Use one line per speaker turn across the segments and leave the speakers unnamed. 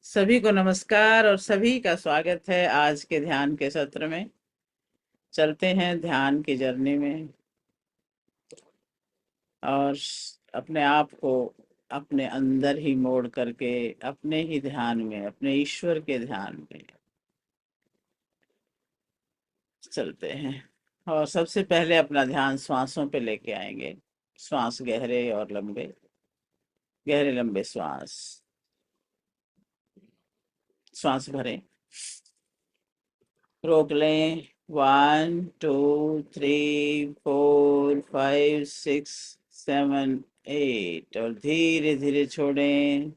सभी को नमस्कार और सभी का स्वागत है आज के ध्यान के सत्र में। चलते हैं ध्यान की जर्नी में और अपने आप को अपने अंदर ही मोड़ करके अपने ही ध्यान में, अपने ईश्वर के ध्यान में चलते हैं। और सबसे पहले अपना ध्यान श्वासों पे लेके आएंगे। श्वास गहरे और लंबे, गहरे लंबे श्वास। श्वास भरें, रोक लें। 1 2 3 4 5 6 7 8 और धीरे धीरे छोड़ें।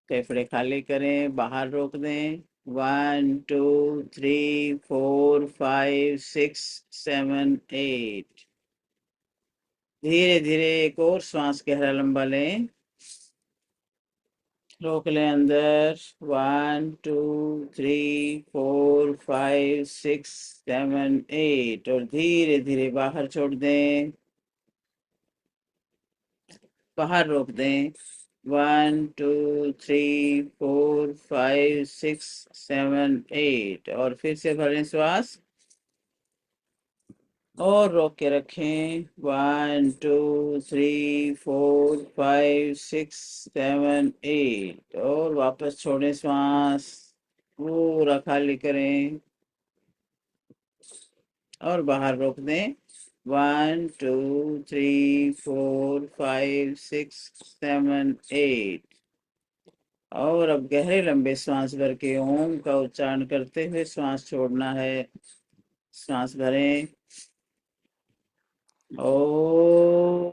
फेफड़े खाली करें, बाहर रोक दें। 1 2 3 4 5 6 7 8। धीरे धीरे एक और श्वास गहरा लंबा लें, रोक लें अंदर। 1 2 3 4 5 6 7 8 और धीरे धीरे बाहर छोड़ दें, बाहर रोक दें। 1 2 3 4 5 6 7 8 और फिर से भरें श्वास और रोक के रखें। 1 2 3 4 5 6 7 8 और वापस छोड़ें श्वास, पूरा खाली करें और बाहर रोक दें। 1 2 3 4 5 6 7 8 और अब गहरे लंबे श्वास भर के ओम का उच्चारण करते हुए श्वास छोड़ना है। श्वास भरें। ओ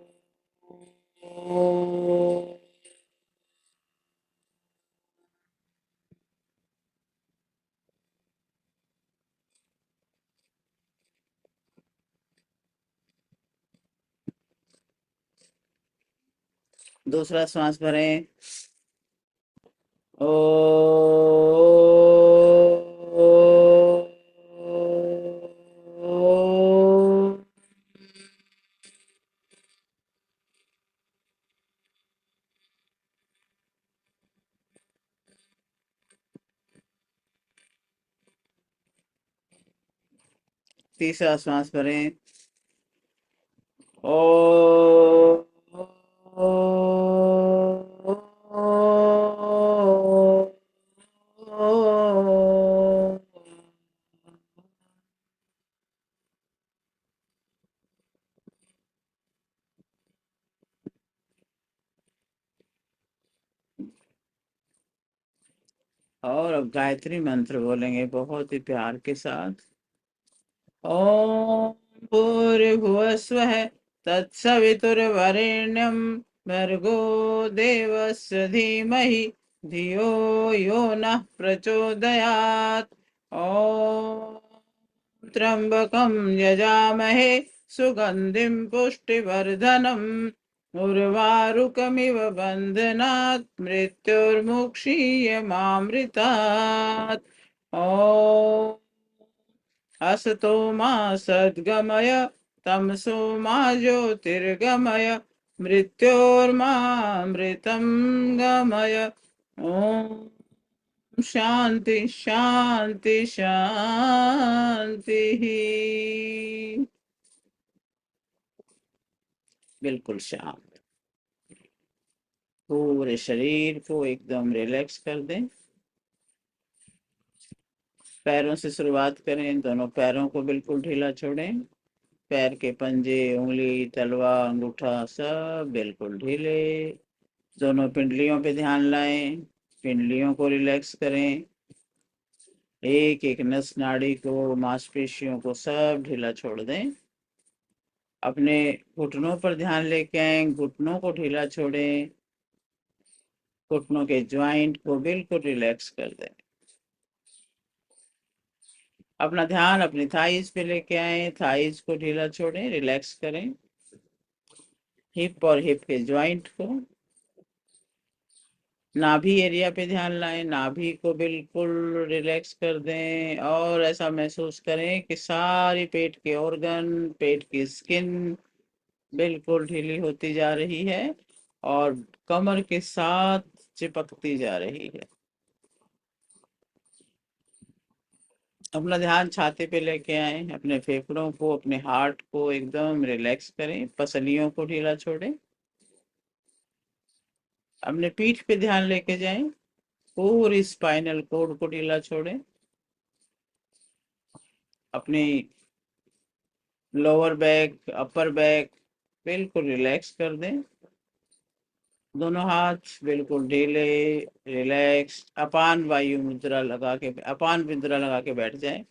दूसरा श्वास भरें। ओ तीसरा श्वास भरें। ओ और अब गायत्री मंत्र बोलेंगे बहुत ही प्यार के साथ। ओम भूर्भुवस्वः तत्सवितुर्वरेण्यं भर्गो देवस्य धीमहि धियो यो नः प्रचोदयात्। ॐ त्र्यंबकं यजामहे सुगंधिं पुष्टिवर्धनम् उर्वारुकमिव बन्धनात् मृत्युर्मुक्षीयमामृतात्। ॐ असतो मा सद्गमय तमसो मा ज्योतिर्गमय मृत्योर्मामृतं गमय। ओम शांति शांति शांति। बिल्कुल शांत। पूरे शरीर को एकदम रिलैक्स कर दें। पैरों से शुरुआत करें, दोनों पैरों को बिल्कुल ढीला छोड़ें। पैर के पंजे, उंगली, तलवा, अंगूठा सब बिल्कुल ढीले। दोनों पिंडलियों पे ध्यान लाएं, पिंडलियों को रिलैक्स करें। एक एक नस नाड़ी को, मांसपेशियों को सब ढीला छोड़ दें। अपने घुटनों पर ध्यान लेके आए, घुटनों को ढीला छोड़ें। घुटनों के ज्वाइंट को बिल्कुल रिलैक्स कर दें। अपना ध्यान अपनी थाइस पे लेके आए, थाइस को ढीला छोड़ें, रिलैक्स करें। हिप और हिप के ज्वाइंट को, नाभि एरिया पे ध्यान लाएं, नाभि को बिल्कुल रिलैक्स कर दें और ऐसा महसूस करें कि सारी पेट के ऑर्गन, पेट की स्किन बिल्कुल ढीली होती जा रही है। और कमर के साथ चिपकती जा रही है। अपना ध्यान छाती पे लेके आए, अपने फेफड़ों को, अपने हार्ट को एकदम रिलैक्स करें, पसलियों को ढीला छोड़ें, अपने पीठ पे ध्यान लेके जाएं, पूरी स्पाइनल कोड को ढीला छोड़ें, अपनी लोअर बैक, अपर बैक बिल्कुल रिलैक्स कर दें। दोनों हाथ बिल्कुल ढीले, रिलैक्स, अपान वायु मुद्रा लगा के, अपान मुद्रा लगा के बैठ जाएं।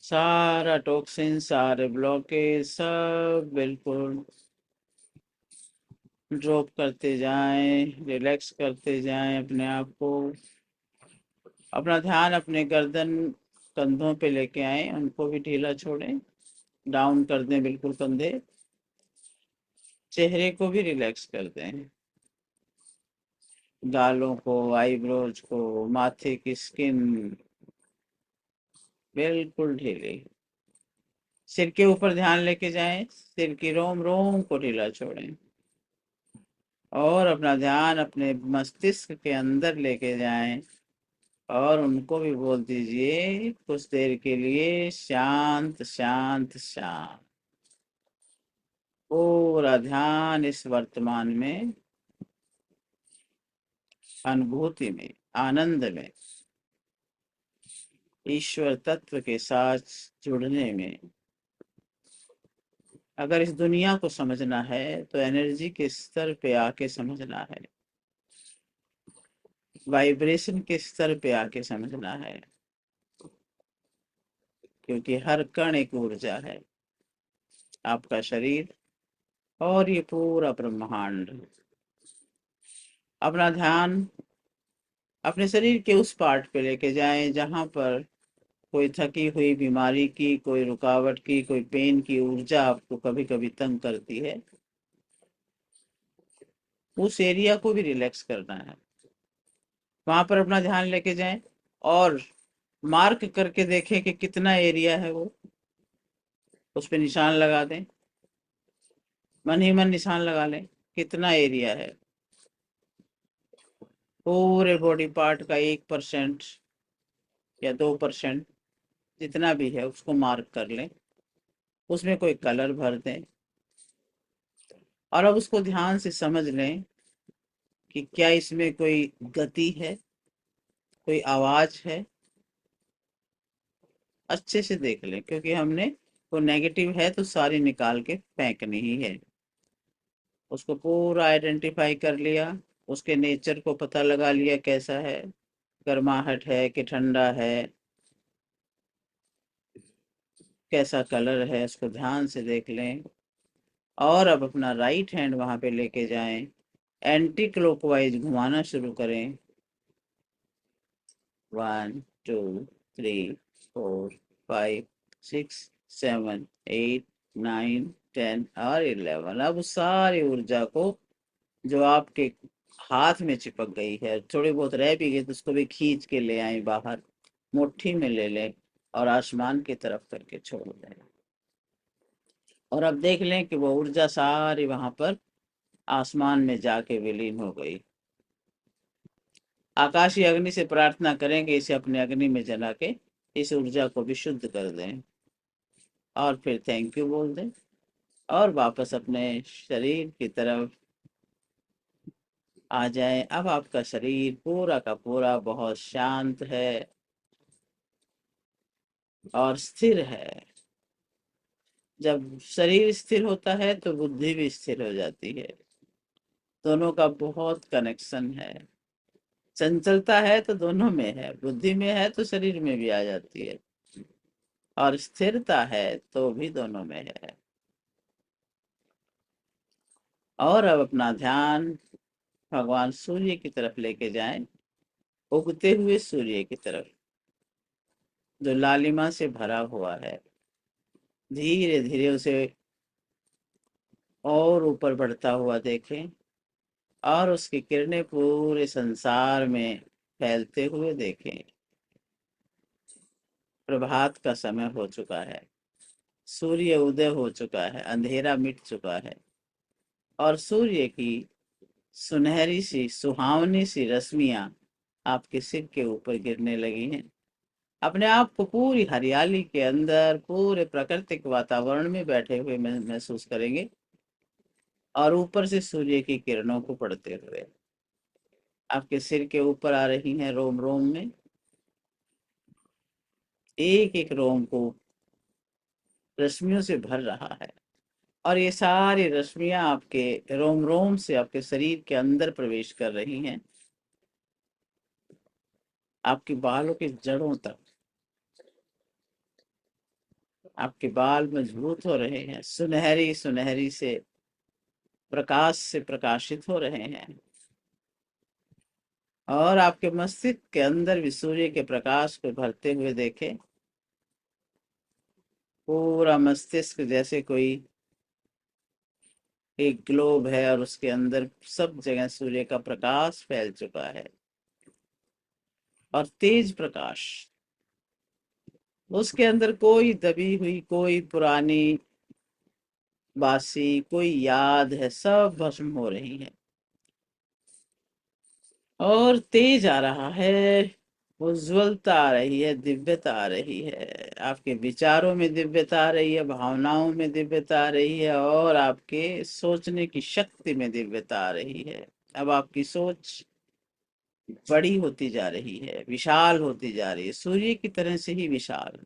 सारा टॉक्सिन, सारे ब्लॉकेज सब बिल्कुल ड्रॉप करते जाएं, रिलैक्स करते जाएं अपने आप को। अपना ध्यान अपने गर्दन, कंधों पे लेके आए, उनको भी ढीला छोड़ें, डाउन कर दें बिल्कुल कंधे। चेहरे को भी रिलैक्स कर दें, गालों को, आईब्रोज को, माथे की स्किन बिल्कुल ढीली। सिर के ऊपर ध्यान लेके जाएं, सिर की रोम रोम को ढीला छोड़ें, और अपना ध्यान अपने मस्तिष्क के अंदर लेके जाएं, और उनको भी बोल दीजिए कुछ देर के लिए शांत शांत शांत। पूरा ध्यान इस वर्तमान में, अनुभूति में, आनंद में, ईश्वर तत्व के साथ जुड़ने में। अगर इस दुनिया को समझना है तो एनर्जी के स्तर पे आके समझना है, वाइब्रेशन के स्तर पे आके समझना है, क्योंकि हर कण एक ऊर्जा है। आपका शरीर और ये पूरा ब्रह्मांड। अपना ध्यान अपने शरीर के उस पार्ट पे लेके जाएं जहां पर कोई थकी हुई बीमारी की, कोई रुकावट की, कोई पेन की ऊर्जा आपको कभी कभी तंग करती है। उस एरिया को भी रिलैक्स करना है, वहां पर अपना ध्यान लेके जाएं, और मार्क करके देखें कि कितना एरिया है वो, उस पे निशान लगा दें, मन ही मन निशान लगा लें कितना एरिया है। पूरे बॉडी पार्ट का 1% या 2% जितना भी है उसको मार्क कर लें, उसमें कोई कलर भर दें, और अब उसको ध्यान से समझ लें कि क्या इसमें कोई गति है, कोई आवाज है। अच्छे से देख लें, क्योंकि हमने वो नेगेटिव है तो सारी निकाल के फेंकनी ही है। उसको पूरा आइडेंटिफाई कर लिया, उसके नेचर को पता लगा लिया कैसा है, गर्माहट है कि ठंडा है, कैसा कलर है, उसको ध्यान से देख लें। और अब अपना राइट हैंड वहां पे लेके जाएं, एंटी क्लॉकवाइज घुमाना शुरू करें। 1 2 3 4 5 6 7 8 9 10 और 11। अब उस सारी ऊर्जा को जो आपके हाथ में चिपक गई है, थोड़ी बहुत रह भी गई तो उसको भी खींच के ले आए बाहर, मुट्ठी में ले लें और आसमान की तरफ करके छोड़ दें। और अब देख लें कि वो ऊर्जा सारी वहां पर आसमान में जाके विलीन हो गई। आकाशीय अग्नि से प्रार्थना करें कि इसे अपने अग्नि में जला के इस ऊर्जा को भी शुद्ध कर दें, और फिर थैंक यू बोल दें, और वापस अपने शरीर की तरफ आ जाए। अब आपका शरीर पूरा का पूरा बहुत शांत है और स्थिर है। जब शरीर स्थिर होता है तो बुद्धि भी स्थिर हो जाती है, दोनों का बहुत कनेक्शन है। चंचलता है तो दोनों में है, बुद्धि में है तो शरीर में भी आ जाती है, और स्थिरता है तो भी दोनों में है। और अब अपना ध्यान भगवान सूर्य की तरफ लेके जाएं, उगते हुए सूर्य की तरफ जो लालिमा से भरा हुआ है। धीरे धीरे उसे और ऊपर बढ़ता हुआ देखें, और उसकी किरणें पूरे संसार में फैलते हुए देखें। प्रभात का समय हो चुका है, सूर्य उदय हो चुका है, अंधेरा मिट चुका है। और सूर्य की सुनहरी सी सुहावनी सी रश्मियां आपके सिर के ऊपर गिरने लगी हैं। अपने आप को पूरी हरियाली के अंदर पूरे प्राकृतिक वातावरण में बैठे हुए महसूस करेंगे और ऊपर से सूर्य की किरणों को पड़ते हुए आपके सिर के ऊपर आ रही हैं। रोम रोम में एक एक रोम को रश्मियों से भर रहा है और ये सारी रश्मियां आपके रोम रोम से आपके शरीर के अंदर प्रवेश कर रही हैं, आपके बालों के जड़ों तक। आपके बाल मजबूत हो रहे हैं, सुनहरी सुनहरी से प्रकाश से प्रकाशित हो रहे हैं और आपके मस्तिष्क के अंदर भी सूर्य के प्रकाश को भरते हुए देखें। पूरा मस्तिष्क जैसे कोई एक ग्लोब है और उसके अंदर सब जगह सूर्य का प्रकाश फैल चुका है और तेज प्रकाश। उसके अंदर कोई दबी हुई, कोई पुरानी बासी, कोई याद है, सब भस्म हो रही है और तेज आ रहा है। उज्ज्वलता आ रही है, दिव्यता आ रही है। आपके विचारों में दिव्यता आ रही है, भावनाओं में दिव्यता आ रही है और आपके सोचने की शक्ति में दिव्यता आ रही है। अब आपकी सोच बड़ी होती जा रही है, विशाल होती जा रही है, सूर्य की तरह से ही विशाल।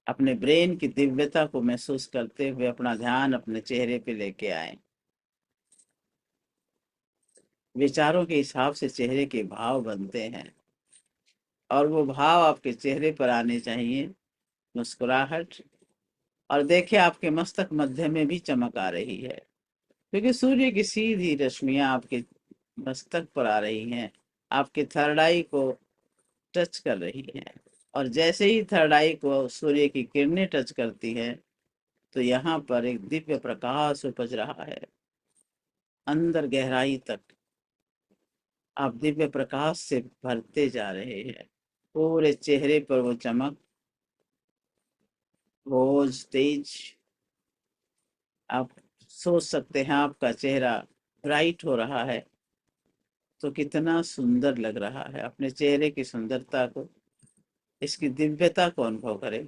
अपने ब्रेन की दिव्यता को महसूस करते हुए अपना ध्यान अपने चेहरे पे लेके आए। विचारों के हिसाब से चेहरे के भाव बनते हैं और वो भाव आपके चेहरे पर आने चाहिए, मुस्कुराहट। और देखिए आपके मस्तक मध्य में भी चमक आ रही है क्योंकि सूर्य की सीधी रश्मियां आपके मस्तक पर आ रही हैं, आपके थर्ड आई को टच कर रही हैं। और जैसे ही थर्ड आई को सूर्य की किरणें टच करती हैं तो यहाँ पर एक दिव्य प्रकाश उपज रहा है। अंदर गहराई तक आप दिव्य प्रकाश से भरते जा रहे हैं। पूरे चेहरे पर वो चमक, वो तेज। आप सोच सकते हैं आपका चेहरा ब्राइट हो रहा है तो कितना सुंदर लग रहा है। अपने चेहरे की सुंदरता को, इसकी दिव्यता को अनुभव करें।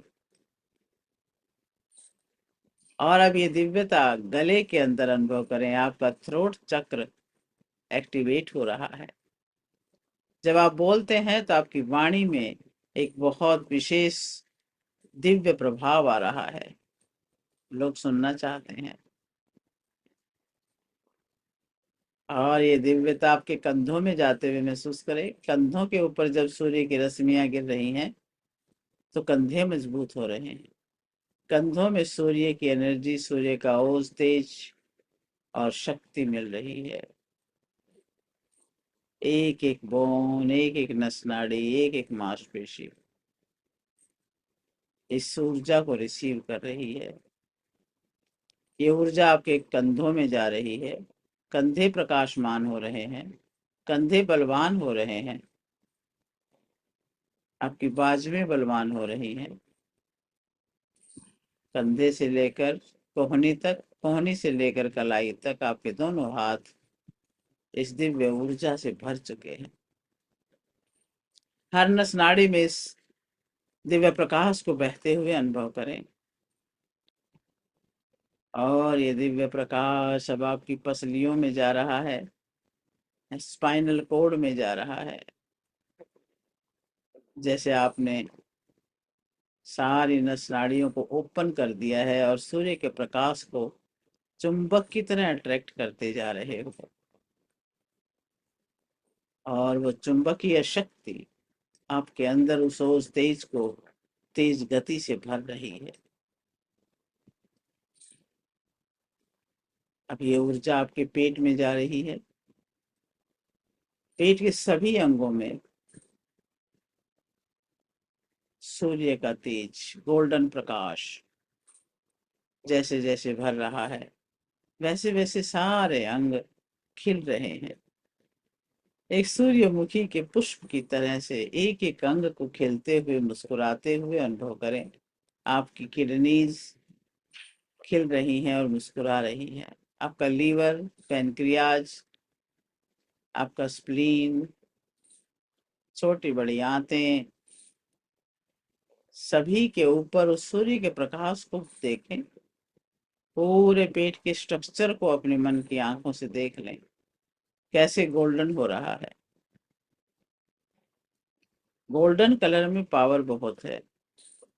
और अब ये दिव्यता गले के अंदर अनुभव करें। आपका थ्रोट चक्र एक्टिवेट हो रहा है। जब आप बोलते हैं तो आपकी वाणी में एक बहुत विशेष दिव्य प्रभाव आ रहा है, लोग सुनना चाहते हैं। और ये दिव्यता आपके कंधों में जाते हुए महसूस करें। कंधों के ऊपर जब सूर्य की रश्मियां गिर रही हैं तो कंधे मजबूत हो रहे हैं। कंधों में सूर्य की एनर्जी, सूर्य का ओज, तेज और शक्ति मिल रही है। एक एक बोन, एक एक नस नाड़ी, एक एक मांसपेशी इस ऊर्जा को रिसीव कर रही है। ये ऊर्जा आपके कंधों में जा रही है। कंधे प्रकाशमान हो रहे हैं, कंधे बलवान हो रहे हैं, आपकी बाजुएं बलवान हो रही हैं। कंधे से लेकर कोहनी तक, कोहनी से लेकर कलाई तक आपके दोनों हाथ इस दिव्य ऊर्जा से भर चुके हैं। हर नस नाड़ी में इस दिव्य प्रकाश को बहते हुए अनुभव करें। और ये दिव्य प्रकाश अब आपकी पसलियों में जा रहा है, स्पाइनल कोड में जा रहा है। जैसे आपने सारी नस नाड़ियों को ओपन कर दिया है और सूर्य के प्रकाश को चुंबक की तरह अट्रैक्ट करते जा रहे हो और वो चुंबकीय शक्ति आपके अंदर उस ओज तेज को तेज गति से भर रही है। अब ये ऊर्जा आपके पेट में जा रही है। पेट के सभी अंगों में सूर्य का तेज, गोल्डन प्रकाश जैसे जैसे भर रहा है वैसे वैसे सारे अंग खिल रहे हैं। एक सूर्यमुखी के पुष्प की तरह से एक एक अंग को खिलते हुए, मुस्कुराते हुए अनुभव करें। आपकी किडनीज खिल रही हैं और मुस्कुरा रही हैं। आपका लीवर, पैनक्रियाज, आपका स्प्लीन, छोटी बड़ी आंतें, सभी के ऊपर उस सूर्य के प्रकाश को देखें। पूरे पेट के स्ट्रक्चर को अपने मन की आंखों से देख लें, कैसे गोल्डन हो रहा है। गोल्डन कलर में पावर बहुत है,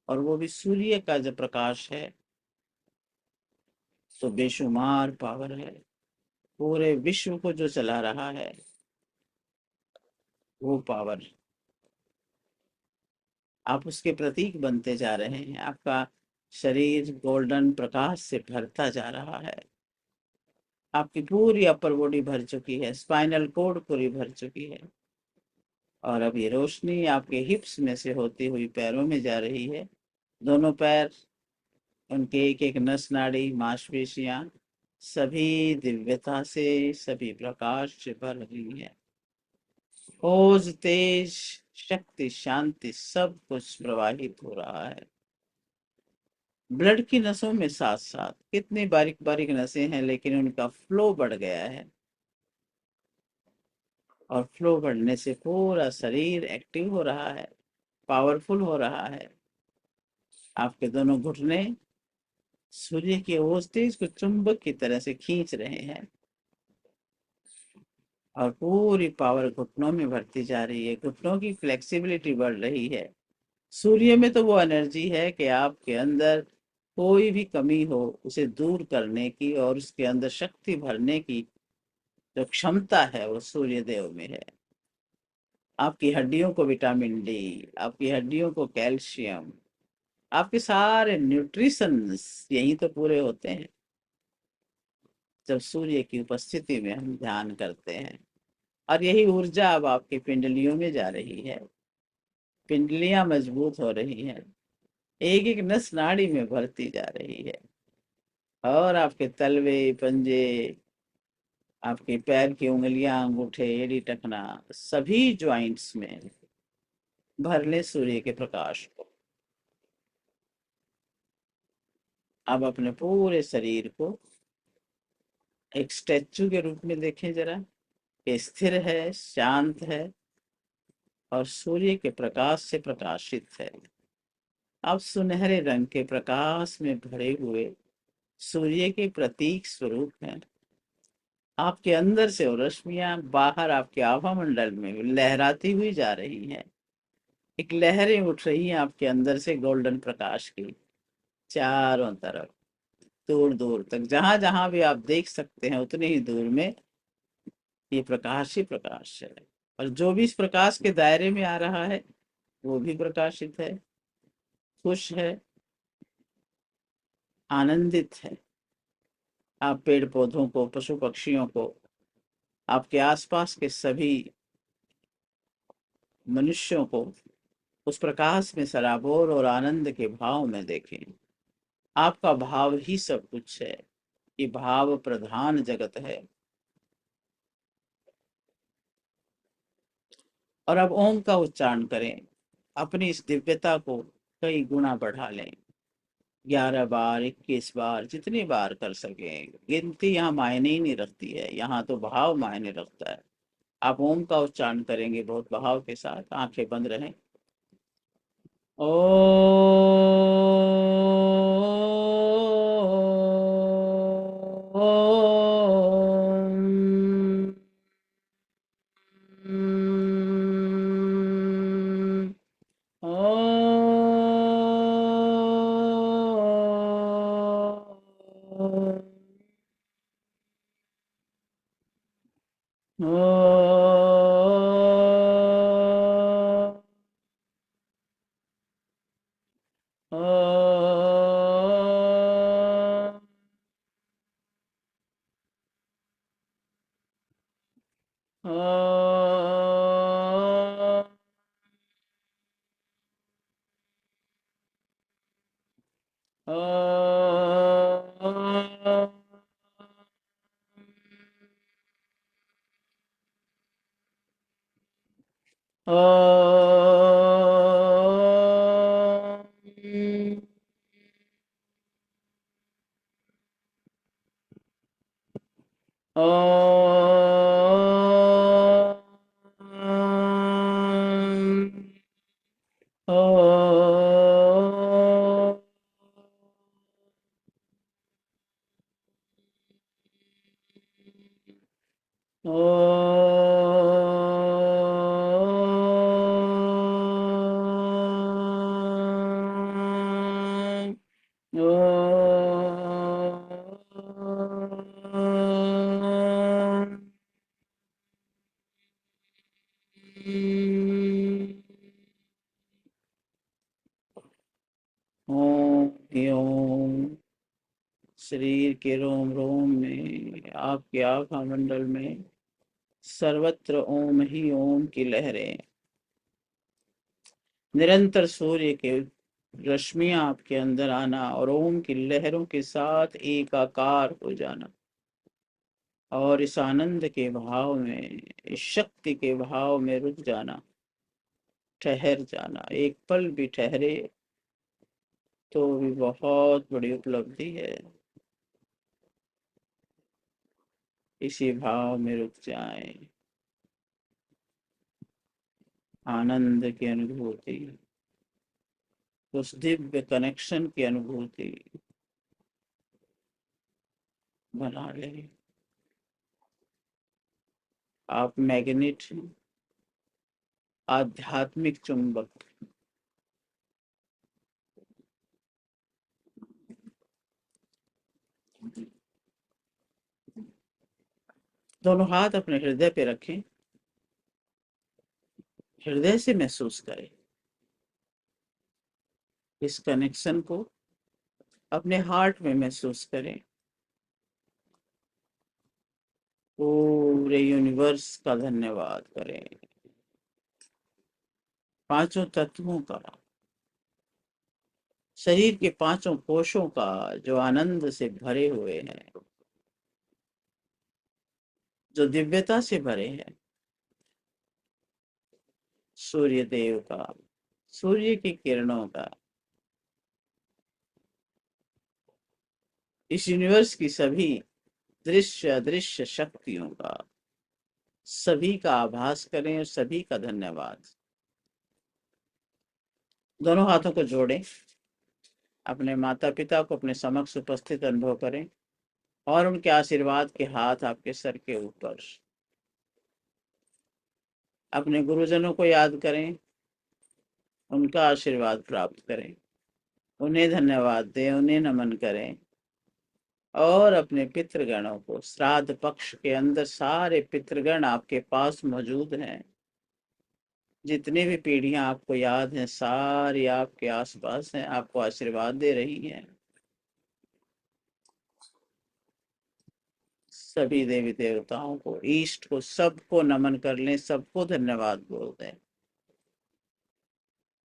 और वो भी सूर्य का जो प्रकाश है तो बेशुमार पावर है। पूरे विश्व को जो चला रहा है वो पावर, आप उसके प्रतीक बनते जा रहे हैं। आपका शरीर गोल्डन प्रकाश से भरता जा रहा है। आपकी पूरी अपर बॉडी भर चुकी है, स्पाइनल कोड पूरी भर चुकी है, और अब ये रोशनी आपके हिप्स में से होती हुई पैरों में जा रही है। दोनों पैर, उनके एक एक नस नाड़ी, मांसपेशियां, सभी दिव्यता से, सभी प्रकाश से भर रही है। ओज, तेज, शक्ति, शांति, सब कुछ प्रवाहित हो रहा है। ब्लड की नसों में साथ साथ कितनी बारीक बारीक नसें हैं, लेकिन उनका फ्लो बढ़ गया है, और फ्लो बढ़ने से पूरा शरीर एक्टिव हो रहा है, पावरफुल हो रहा है। आपके दोनों घुटने सूर्य की ओज तेज को चुंबक की तरह से खींच रहे हैं, और पूरी पावर घुटनों में भरती जा रही है। घुटनों की फ्लेक्सिबिलिटी बढ़ रही है। सूर्य में तो वो एनर्जी है कि आपके अंदर कोई भी कमी हो उसे दूर करने की, और उसके अंदर शक्ति भरने की जो क्षमता है वो सूर्य देव में है। आपकी हड्डियों को विटामिन डी, आपकी हड्डियों को कैल्शियम, आपके सारे न्यूट्रिशंस यही तो पूरे होते हैं जब सूर्य की उपस्थिति में हम ध्यान करते हैं। और यही ऊर्जा अब आपकी पिंडलियों में जा रही है। पिंडलियां मजबूत हो रही हैं, एक एक नस नाड़ी में भरती जा रही है, और आपके तलवे, पंजे, आपके पैर की उंगलियां, अंगूठे, एड़ी, टखना, सभी ज्वाइंट्स में भर ले सूर्य के प्रकाश को। अब अपने पूरे शरीर को एक स्टैचू के रूप में देखें जरा, कि स्थिर है, शांत है, और सूर्य के प्रकाश से प्रकाशित है। अब सुनहरे रंग के प्रकाश में भरे हुए सूर्य के प्रतीक स्वरूप हैं। आपके अंदर से वो रश्मियां बाहर आपके आभा मंडल में लहराती हुई जा रही हैं। एक लहरें उठ रही हैं आपके अंदर से गोल्डन प्रकाश की, चारों तरफ, दूर दूर तक, जहां जहां भी आप देख सकते हैं उतने ही दूर में ये प्रकाश ही प्रकाश है। और जो भी इस प्रकाश के दायरे में आ रहा है वो भी प्रकाशित है, खुश है, आनंदित है। आप पेड़ पौधों को, पशु पक्षियों को, आपके आसपास के सभी मनुष्यों को उस प्रकाश में सराबोर और आनंद के भाव में देखें। आपका भाव ही सब कुछ है, ये भाव प्रधान जगत है। और अब ओम का उच्चारण करें, अपनी इस दिव्यता को कई गुना बढ़ा लें। 11 बार, 21 बार, जितनी बार कर सकें। गिनती यहाँ मायने ही नहीं रखती है, यहाँ तो भाव मायने रखता है। आप ओम का उच्चारण करेंगे बहुत भाव के साथ, आंखें बंद रहें। ओ ओम। ओम। ओम। ओम। ओम। शरीर के रोम रोम में, आपके आभा मंडल में सर्वत्र ओम ही ओम की लहरें, निरंतर सूर्य के रश्मियां आपके अंदर आना और ओम की लहरों के साथ एकाकार हो जाना, और इस आनंद के भाव में, इस शक्ति के भाव में रुक जाना, ठहर जाना। एक पल भी ठहरे तो भी बहुत बड़ी उपलब्धि है। इसी भाव में रुक जाएं, आनंद की अनुभूति, उस दिव्य कनेक्शन की अनुभूति बना लें। आप मैग्नेट हैं, आध्यात्मिक चुंबक। दोनों हाथ अपने हृदय पे रखें, हृदय से महसूस करें इस कनेक्शन को, अपने हार्ट में महसूस करें। पूरे यूनिवर्स का धन्यवाद करें, पांचों तत्वों का, शरीर के पांचों कोशों का जो आनंद से भरे हुए हैं, जो दिव्यता से भरे हैं। सूर्य देव का, सूर्य की किरणों का, इस यूनिवर्स की सभी दृश्य अदृश्य शक्तियों का, सभी का आभास करें और सभी का धन्यवाद। दोनों हाथों को जोड़ें, अपने माता पिता को अपने समक्ष उपस्थित अनुभव करें और उनके आशीर्वाद के हाथ आपके सर के ऊपर। अपने गुरुजनों को याद करें, उनका आशीर्वाद प्राप्त करें, उन्हें धन्यवाद दें, उन्हें नमन करें। और अपने पितृगणों को, श्राद्ध पक्ष के अंदर सारे पितृगण आपके पास मौजूद हैं। जितनी भी पीढ़ियां आपको याद हैं, सारी आपके आसपास हैं, आपको आशीर्वाद दे रही हैं। सभी देवी देवताओं को, ईष्ट को, सबको नमन कर लें, सबको धन्यवाद बोल दें।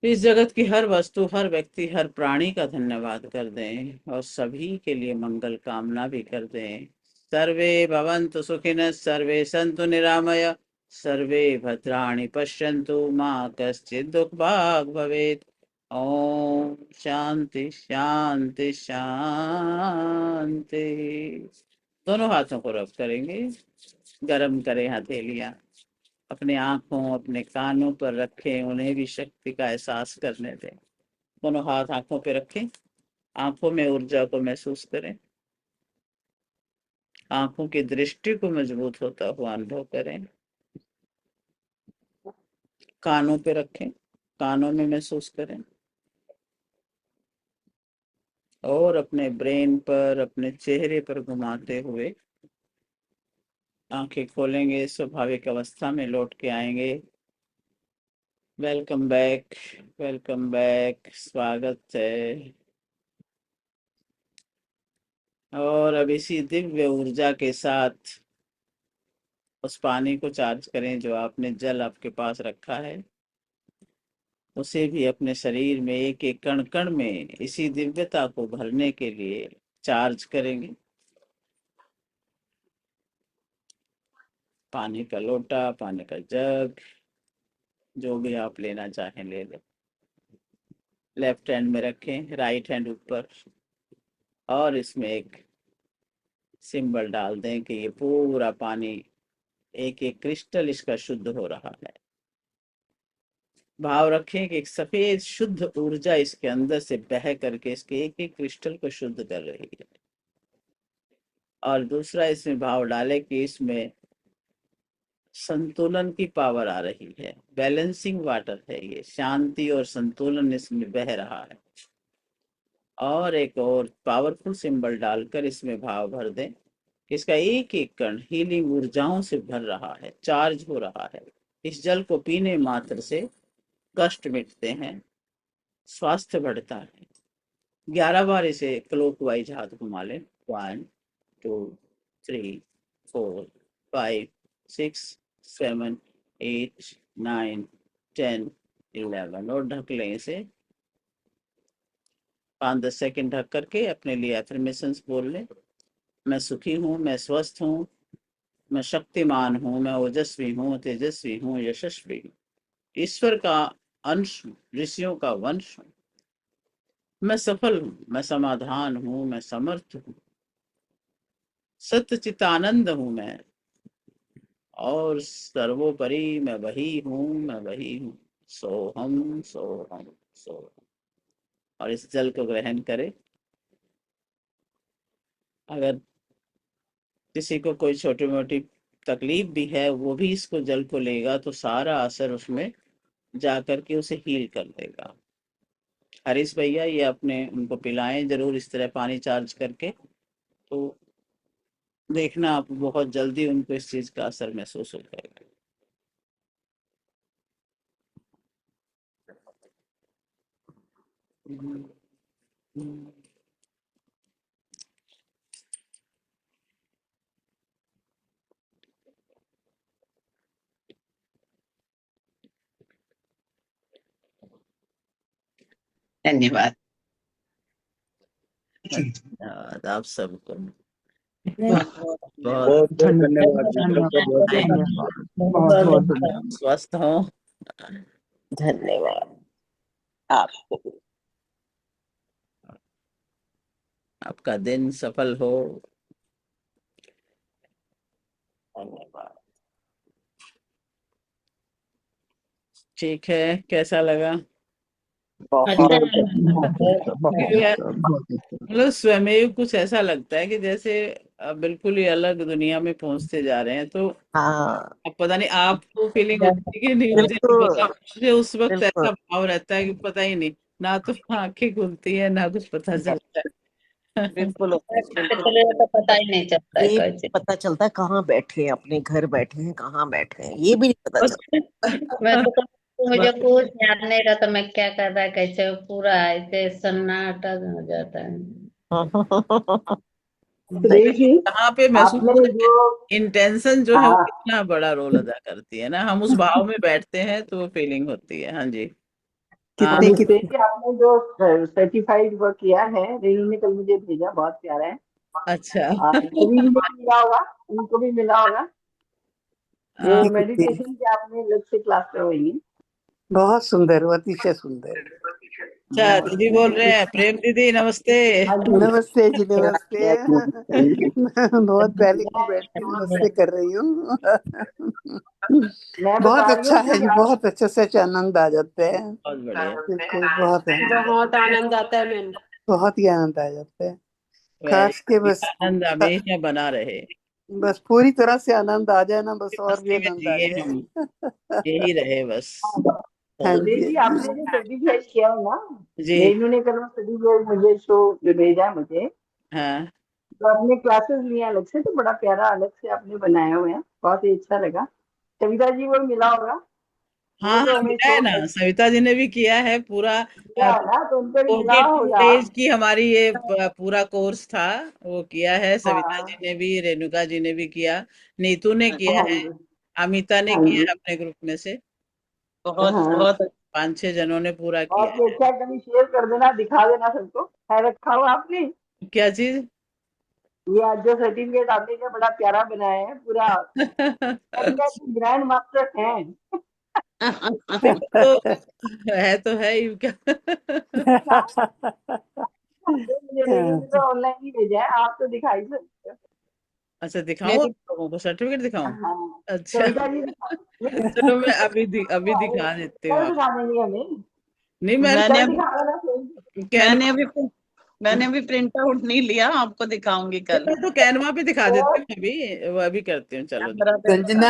इस जगत की हर वस्तु, हर व्यक्ति, हर प्राणी का धन्यवाद कर दें और सभी के लिए मंगल कामना भी कर दें। सर्वे भवन्तु सुखिनः, सर्वे सन्तु निरामय, सर्वे भद्राणि पश्यन्तु, मा कश्चित् दुःखभाग् भवेत्। ओम शांति शांति शांति। दोनों हाथों को रब करेंगे, गरम करें हथेलियां, अपने आंखों अपने कानों पर रखें, उन्हें भी शक्ति का एहसास करने दें। दोनों हाथ आंखों पे रखें, आंखों में ऊर्जा को महसूस करें, आंखों की दृष्टि को मजबूत होता हुआ अनुभव करें। कानों पे रखें, कानों में महसूस करें और अपने ब्रेन पर, अपने चेहरे पर घुमाते हुए आंखें खोलेंगे, स्वाभाविक अवस्था में लौट के आएंगे। वेलकम बैक, वेलकम बैक, स्वागत है। और अब इसी दिव्य ऊर्जा के साथ उस पानी को चार्ज करें जो आपने जल आपके पास रखा है, उसे भी अपने शरीर में एक एक कण कण में इसी दिव्यता को भरने के लिए चार्ज करेंगे। पानी का लोटा, पानी का जग, जो भी आप लेना चाहें ले लें। लेफ्ट हैंड में रखें, राइट हैंड ऊपर, और इसमें एक सिंबल डाल दें कि ये पूरा पानी एक एक क्रिस्टल इसका शुद्ध हो रहा है। भाव रखें कि एक सफेद शुद्ध ऊर्जा इसके अंदर से बह करके इसके एक एक क्रिस्टल को शुद्ध कर रही है। और दूसरा इसमें भाव डालें कि इसमें संतुलन की पावर आ रही है, बैलेंसिंग वाटर है ये, शांति और संतुलन इसमें बह रहा है। और एक और पावरफुल सिंबल डालकर इसमें भाव भर दें, इसका एक एक कण हीलिंग ऊर्जाओं से भर रहा है, चार्ज हो रहा है। इस जल को पीने मात्र से कष्ट मिटते हैं, स्वास्थ्य बढ़ता है। 11 बार इसे क्लॉकवाइज हाथ घुमा लें। 1 2 3 4 5 6 7 8 9 10 11 और ढक लें इसे। 5-10 सेकंड ढक करके अपने लिए एफर्मेशंस बोल लें। मैं सुखी हूँ, मैं स्वस्थ हूँ, मैं शक्तिमान हूँ, मैं ओजस्वी हूँ, तेजस्वी हूँ, यशस्वी हूँ, ईश्वर का अंश हूँ, ऋषियों का वंश हूँ, मैं सफल हूँ, मैं समाधान हूँ, मैं समर्थ हूँ, सत्य चितानंद हूँ मैं, और सर्वोपरि मैं वही हूँ, मैं वही हूँ। सोहम सोहम सोहम। और इस जल को ग्रहण करें। अगर किसी को कोई छोटी मोटी तकलीफ भी है, वो भी इसको जल को लेगा तो सारा असर उसमें जा करके उसे हील कर देगा। हरीश भैया ये अपने उनको पिलाएं जरूर इस तरह पानी चार्ज करके, तो देखना आप बहुत जल्दी उनको इस चीज का असर महसूस हो जाएगा।
धन्यवाद।
धन्यवाद आप सबको।
बहुत
बहुत
धन्यवाद जी, सबका बहुत बहुत
धन्यवाद।
बहुत बहुत धन्यवाद।
स्वस्थ हो।
धन्यवाद आपको भी।
आपका दिन सफल हो।
धन्यवाद।
ठीक है, कैसा लगा?
बहुत
बहुत
क्योंकि
अच्छा, बहुत अच्छा।
मतलब स्वयं कुछ ऐसा लगता है कि जैसे बिल्कुल ही अलग दुनिया में पहुंचते जा रहे हैं। तो
हाँ
अब पता नहीं आपको फीलिंग होती है कि नहीं, मुझे नहीं
बिल्कुल
पता। मुझे उस वक्त
बिल्कुल
ऐसा भाव रहता है कि पता ही नहीं, ना तो आंखें खुलती है ना कुछ पता चलता है।
बिल्कुल बिल्कुल।
चले तो पता ही नहीं चलता है
ये
कैसे।
पता चलता है कहाँ बैठे हैं, अपने घर बैठे हैं, कहाँ बैठे हैं, ये भी नहीं पता
बस
चलता।
मैं तो मुझे
बस
कुछ याद नहीं रहता मैं क्या कर रहा है कैसे, पूरा ऐसे सन्नाटा हो जाता है।
सही।
सुरेश जी,
यहाँ पे महसूस
आपने
होता
जो
है इंटेंशन जो है वो
हाँ
कितना बड़ा रोल अदा करती है ना। हम उस भाव में बैठते हैं तो वो फीलिंग होती है। हाँ जी। हाँ
कितने
निश्चय
कितने
जी, आपने जो सर्टिफाइड वर्क किया है, रेनू ने कल मुझे भेजा, बहुत प्यारा है।
अच्छा।
सभी को मिला होगा, उनको भी मिला होगा जो
कितने कितने
मेडिटेशन के आपने अलग से क्लास करवाई है।
बहुत सुंदर, अतिशय सुंदर।
अच्छा दीदी बोल रहे हैं, प्रेम दीदी नमस्ते।
हाँ जी,
नमस्ते जी, नमस्ते। बहुत पहले की बैठ के नमस्ते कर रही हूँ।
मैं
बहुत
बता रही
अच्छा
हूँ
है
कि
जी,
आप
बहुत अच्छे से आनंद आ जाते हैं।
बहुत बढ़िया।
बिल्कुल, बहुत
बहुत आनंद आता है मैम।
बहुत ही आनंद आ जाता है।
वेरी
काश के बस
आनंद हमेशा बना रहे।
बस पूरी तरह से आनंद आ जाए ना, बस और भी
मस्ती में
आनंद आ
जिए हम,
जाए।
यही रहे बस।
हाँ
सुरेश
जी।
जी, आपने जो सर्टिफाइड किया है ना,
जी।
रेनू ने कल सर्टिफाइड मुझे शो जो भेजा है मुझे,
हाँ
तो आपने क्लासेस लिया अलग से, तो बड़ा प्यारा अलग से आपने बनाया हुआ है, बहुत ही अच्छा लगा। कविता जी वो मिला होगा, वो
हाँ
तो
हाँ,
हमें
मिला है
शो
ना,
कर
सविता जी ने भी किया है पूरा।
दिया है ना, तो उनको भी मिला
42
होगा।
डेज की हमारी ये पूरा कोर्स था, वो किया है। सविता जी
हाँ
ने भी, रेणुका जी ने भी किया, नीतू ने किया
हाँ
है,
जी,
अमिता ने
हाँ
किया
जी,
है अपने ग्रुप में से।
बहुत
हाँ।
बहुत
5-6 जनों ने पूरा किया
बहुत ही अच्छा, कभी शेयर कर देना, दिखा देना सबको, है रखा हुआ आपने।
है। क्या चीज?
ये आज जो सर्टिफिकेट आपने क्या बड़ा प्यारा बनाया है पूरा, ग्रैंड मास्टर हैं।
देखो तो है ही क्या।
मुझे रेनू ने तो ऑनलाइन ही भेजा है, आप तो दिखाई सकते हो।
अच्छा दिखाऊं
मेरी
आप लोगों को, सर्टिफिकेट दिखाऊं?
हाँ
अच्छा
कविता जी दिखाओ।
चलो मैं अभी दिखा देती हूँ
कल
आप।
दिखा देंगे हमें,
नहीं
मैंने
कल
अभी
दिखा देना फिर।
मैंने
कैनवा
अभी मैंने अभी प्रिंट आउट नहीं लिया, आपको दिखाऊंगी कल।
मैं तो कैनवा पे दिखा
और
देती हूँ, अभी वो अभी करती हूँ, चलो।
कैमरा पे
संजना